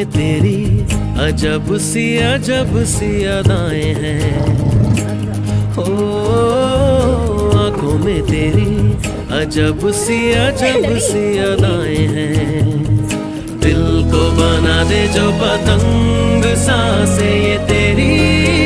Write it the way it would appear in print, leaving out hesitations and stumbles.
में तेरी अजब सी अदाएं हैं। हो आंखों में तेरी अजब सी अदाएं हैं। दिल को बना दे जो पतंग सांसें ये तेरी